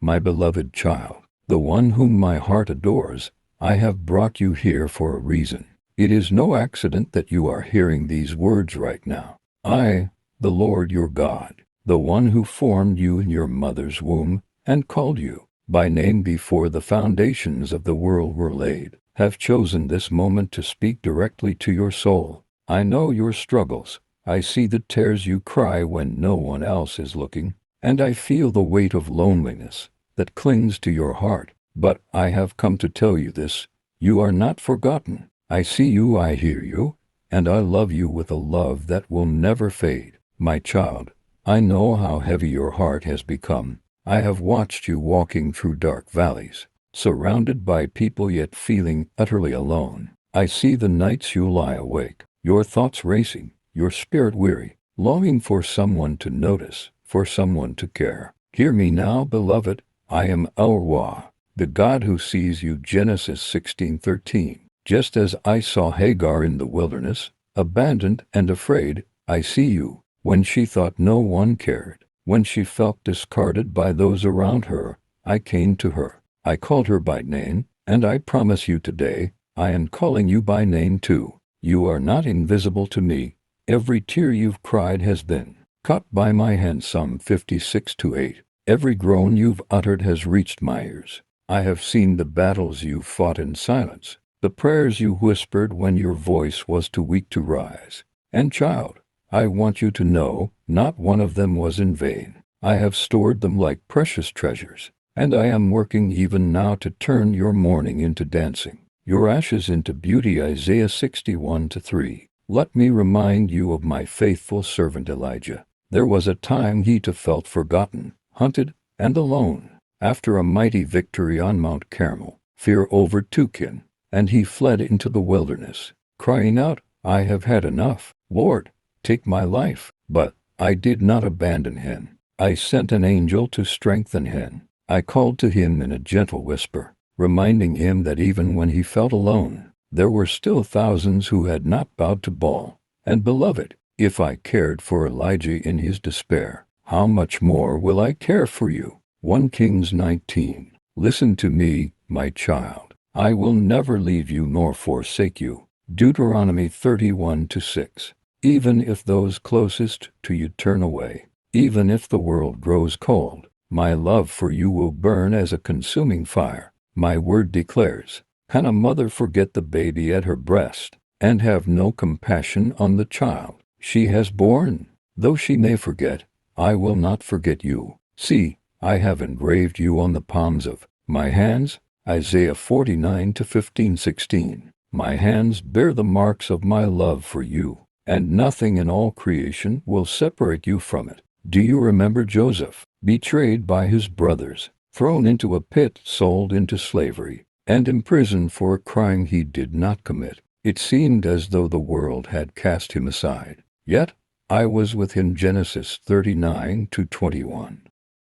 my beloved child, the one whom my heart adores. I have brought you here for a reason. It is no accident that you are hearing these words right now. I, the Lord your God, the one who formed you in your mother's womb and called you by name before the foundations of the world were laid, have chosen this moment to speak directly to your soul. I know your struggles. I see the tears you cry when no one else is looking, and I feel the weight of loneliness that clings to your heart. But I have come to tell you this: you are not forgotten. I see you, I hear you, and I love you with a love that will never fade. My child, I know how heavy your heart has become. I have watched you walking through dark valleys, surrounded by people yet feeling utterly alone. I see the nights you lie awake, your thoughts racing, your spirit weary, longing for someone to notice, for someone to care. Hear me now, beloved. I am El-Roi, the God who sees you. Genesis 16:13. Just as I saw Hagar in the wilderness, abandoned and afraid, I see you. When she thought no one cared, when she felt discarded by those around her, I came to her. I called her by name, and I promise you today, I am calling you by name too. You are not invisible to me. Every tear you've cried has been caught by my hand. Psalm 56:8. Every groan you've uttered has reached my ears. I have seen the battles you fought in silence, the prayers you whispered when your voice was too weak to rise. And child, I want you to know, not one of them was in vain. I have stored them like precious treasures, and I am working even now to turn your mourning into dancing, your ashes into beauty. Isaiah 61:3. Let me remind you of my faithful servant Elijah. There was a time he too felt forgotten, hunted, and alone. After a mighty victory on Mount Carmel, fear overtook him, and he fled into the wilderness, crying out, I have had enough. Lord, take my life. But I did not abandon him. I sent an angel to strengthen him. I called to him in a gentle whisper, reminding him that even when he felt alone, there were still thousands who had not bowed to Baal. And beloved, if I cared for Elijah in his despair, how much more will I care for you? 1 Kings 19. Listen to me, my child. I will never leave you nor forsake you. Deuteronomy 31:6. Even if those closest to you turn away, even if the world grows cold, my love for you will burn as a consuming fire. My word declares, can a mother forget the baby at her breast, and have no compassion on the child she has borne? Though she may forget, I will not forget you. See, I have engraved you on the palms of my hands. Isaiah 49:15-16. My hands bear the marks of my love for you, and nothing in all creation will separate you from it. Do you remember Joseph, betrayed by his brothers, thrown into a pit, sold into slavery, and imprisoned for a crime he did not commit? It seemed as though the world had cast him aside. Yet, I was with him. Genesis 39:21.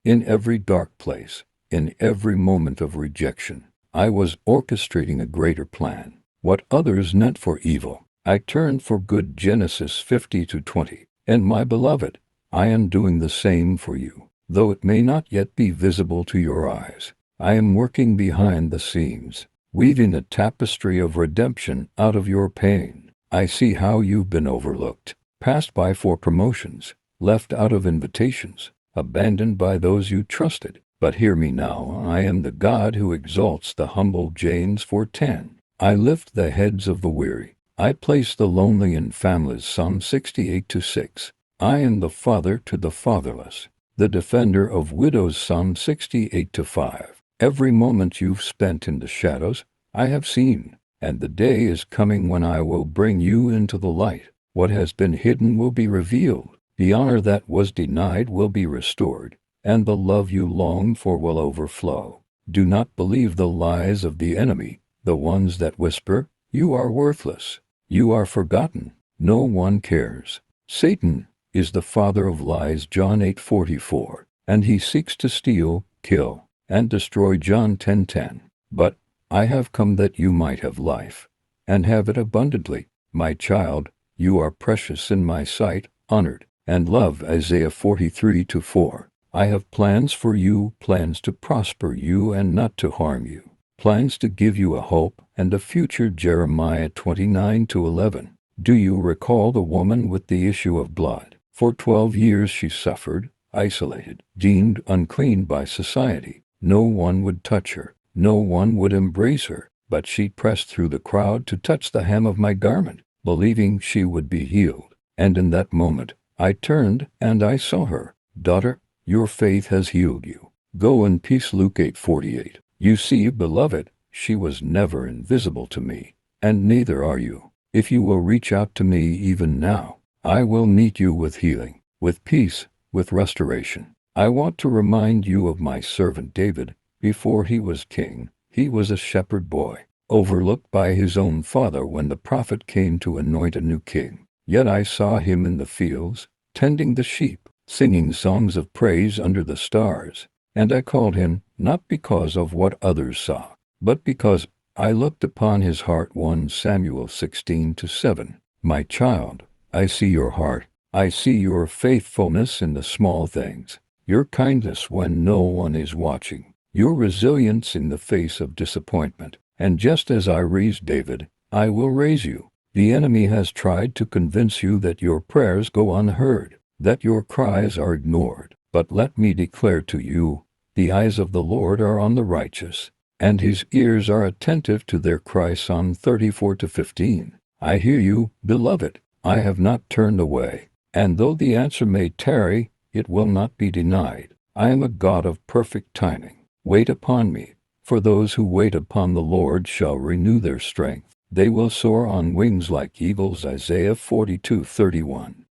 In every dark place, in every moment of rejection, I was orchestrating a greater plan. What others meant for evil, I turned for good. Genesis 50:20. And my beloved, I am doing the same for you. Though it may not yet be visible to your eyes, I am working behind the scenes, weaving a tapestry of redemption out of your pain. I see how you've been overlooked, passed by for promotions, left out of invitations, abandoned by those you trusted. But hear me now, I am the God who exalts the humble. James 4:10. I lift the heads of the weary. I place the lonely in families. Psalm 68:6. I am the father to the fatherless, the defender of widows. Psalm 68:5. Every moment you've spent in the shadows, I have seen, and the day is coming when I will bring you into the light. What has been hidden will be revealed. The honor that was denied will be restored, and the love you long for will overflow. Do not believe the lies of the enemy, the ones that whisper, you are worthless, you are forgotten, no one cares. Satan is the father of lies. John 8:44, and he seeks to steal, kill, and destroy. John 10:10. But I have come that you might have life, and have it abundantly. My child, you are precious in my sight, honored, and loved. Isaiah 43:4. I have plans for you, plans to prosper you and not to harm you, plans to give you a hope and a future. Jeremiah 29:11. Do you recall the woman with the issue of blood? For 12 years she suffered, isolated, deemed unclean by society. No one would touch her. No one would embrace her, but she pressed through the crowd to touch the hem of my garment, believing she would be healed. And in that moment, I turned and I saw her. Daughter, your faith has healed you. Go in peace. Luke 8:48. You see, beloved, she was never invisible to me, and neither are you. If you will reach out to me even now, I will meet you with healing, with peace, with restoration. I want to remind you of my servant David. Before he was king, he was a shepherd boy, overlooked by his own father when the prophet came to anoint a new king. Yet I saw him in the fields, tending the sheep, singing songs of praise under the stars. And I called him, not because of what others saw, but because I looked upon his heart. 1 Samuel 16:7. My child, I see your heart. I see your faithfulness in the small things, your kindness when no one is watching, your resilience in the face of disappointment. And just as I raised David, I will raise you. The enemy has tried to convince you that your prayers go unheard, that your cries are ignored. But let me declare to you, the eyes of the Lord are on the righteous, and his ears are attentive to their cry. Psalm 34:15. I hear you, beloved. I have not turned away. And though the answer may tarry, it will not be denied. I am a God of perfect timing. Wait upon me, for those who wait upon the Lord shall renew their strength. They will soar on wings like eagles. Isaiah 42:31.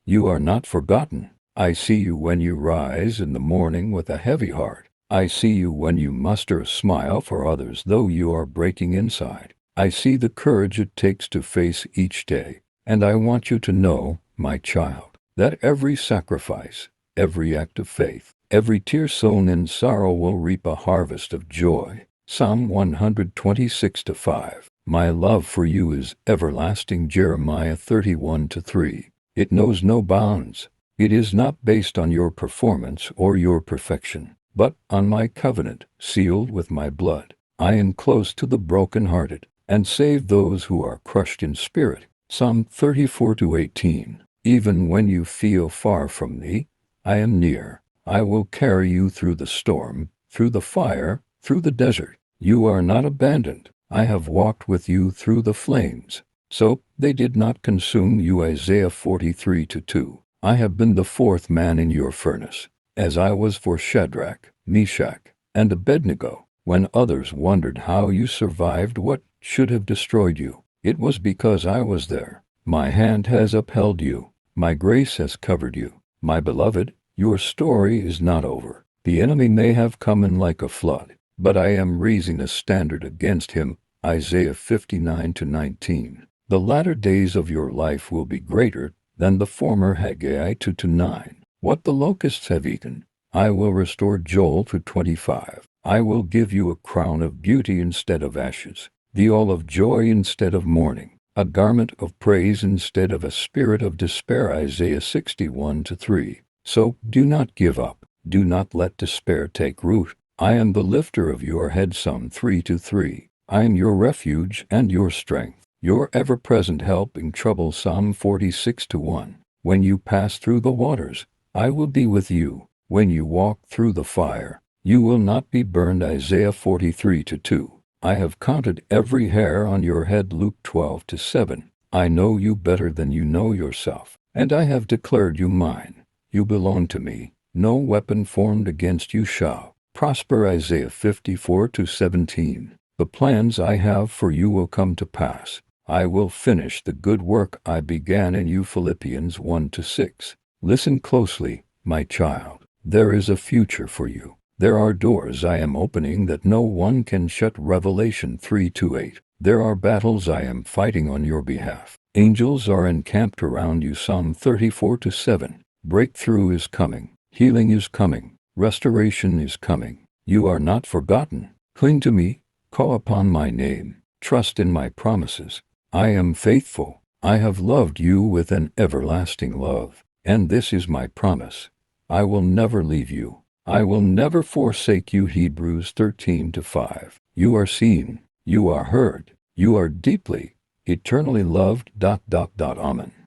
You are not forgotten. I see you when you rise in the morning with a heavy heart. I see you when you muster a smile for others though you are breaking inside. I see the courage it takes to face each day. And I want you to know, my child, that every sacrifice, every act of faith, every tear sown in sorrow will reap a harvest of joy. Psalm 126:5. My love for you is everlasting. Jeremiah 31:3. It knows no bounds. It is not based on your performance or your perfection, but on my covenant, sealed with my blood. I am close to the brokenhearted, and save those who are crushed in spirit. Psalm 34:18. Even when you feel far from me, I am near. I will carry you through the storm, through the fire, through the desert. You are not abandoned. I have walked with you through the flames, so they did not consume you. Isaiah 43:2. I have been the fourth man in your furnace, as I was for Shadrach, Meshach, and Abednego. When others wondered how you survived what should have destroyed you, it was because I was there. My hand has upheld you. My grace has covered you. My beloved, your story is not over. The enemy may have come in like a flood, but I am raising a standard against him. Isaiah 59:19. The latter days of your life will be greater than the former. Haggai 2:9. What the locusts have eaten, I will restore. Joel 2:25. I will give you a crown of beauty instead of ashes, the oil of joy instead of mourning, a garment of praise instead of a spirit of despair. Isaiah 61:3. So do not give up. Do not let despair take root. I am the lifter of your head. Psalm 3:3. I am your refuge and your strength, your ever-present help in trouble. Psalm 46:1. When you pass through the waters, I will be with you. When you walk through the fire, you will not be burned. Isaiah 43:2. I have counted every hair on your head. Luke 12:7. I know you better than you know yourself, and I have declared you mine. You belong to me. No weapon formed against you shall prosper. Isaiah 54:17. The plans I have for you will come to pass. I will finish the good work I began in you. Philippians 1:6. Listen closely, my child. There is a future for you. There are doors I am opening that no one can shut. Revelation 3:8. There are battles I am fighting on your behalf. Angels are encamped around you. Psalm 34:7. Breakthrough is coming. Healing is coming. Restoration is coming. You are not forgotten. Cling to me. Call upon my name. Trust in my promises. I am faithful. I have loved you with an everlasting love, and this is my promise. I will never leave you. I will never forsake you. Hebrews 13:5. You are seen. You are heard. You are deeply, eternally loved. Amen.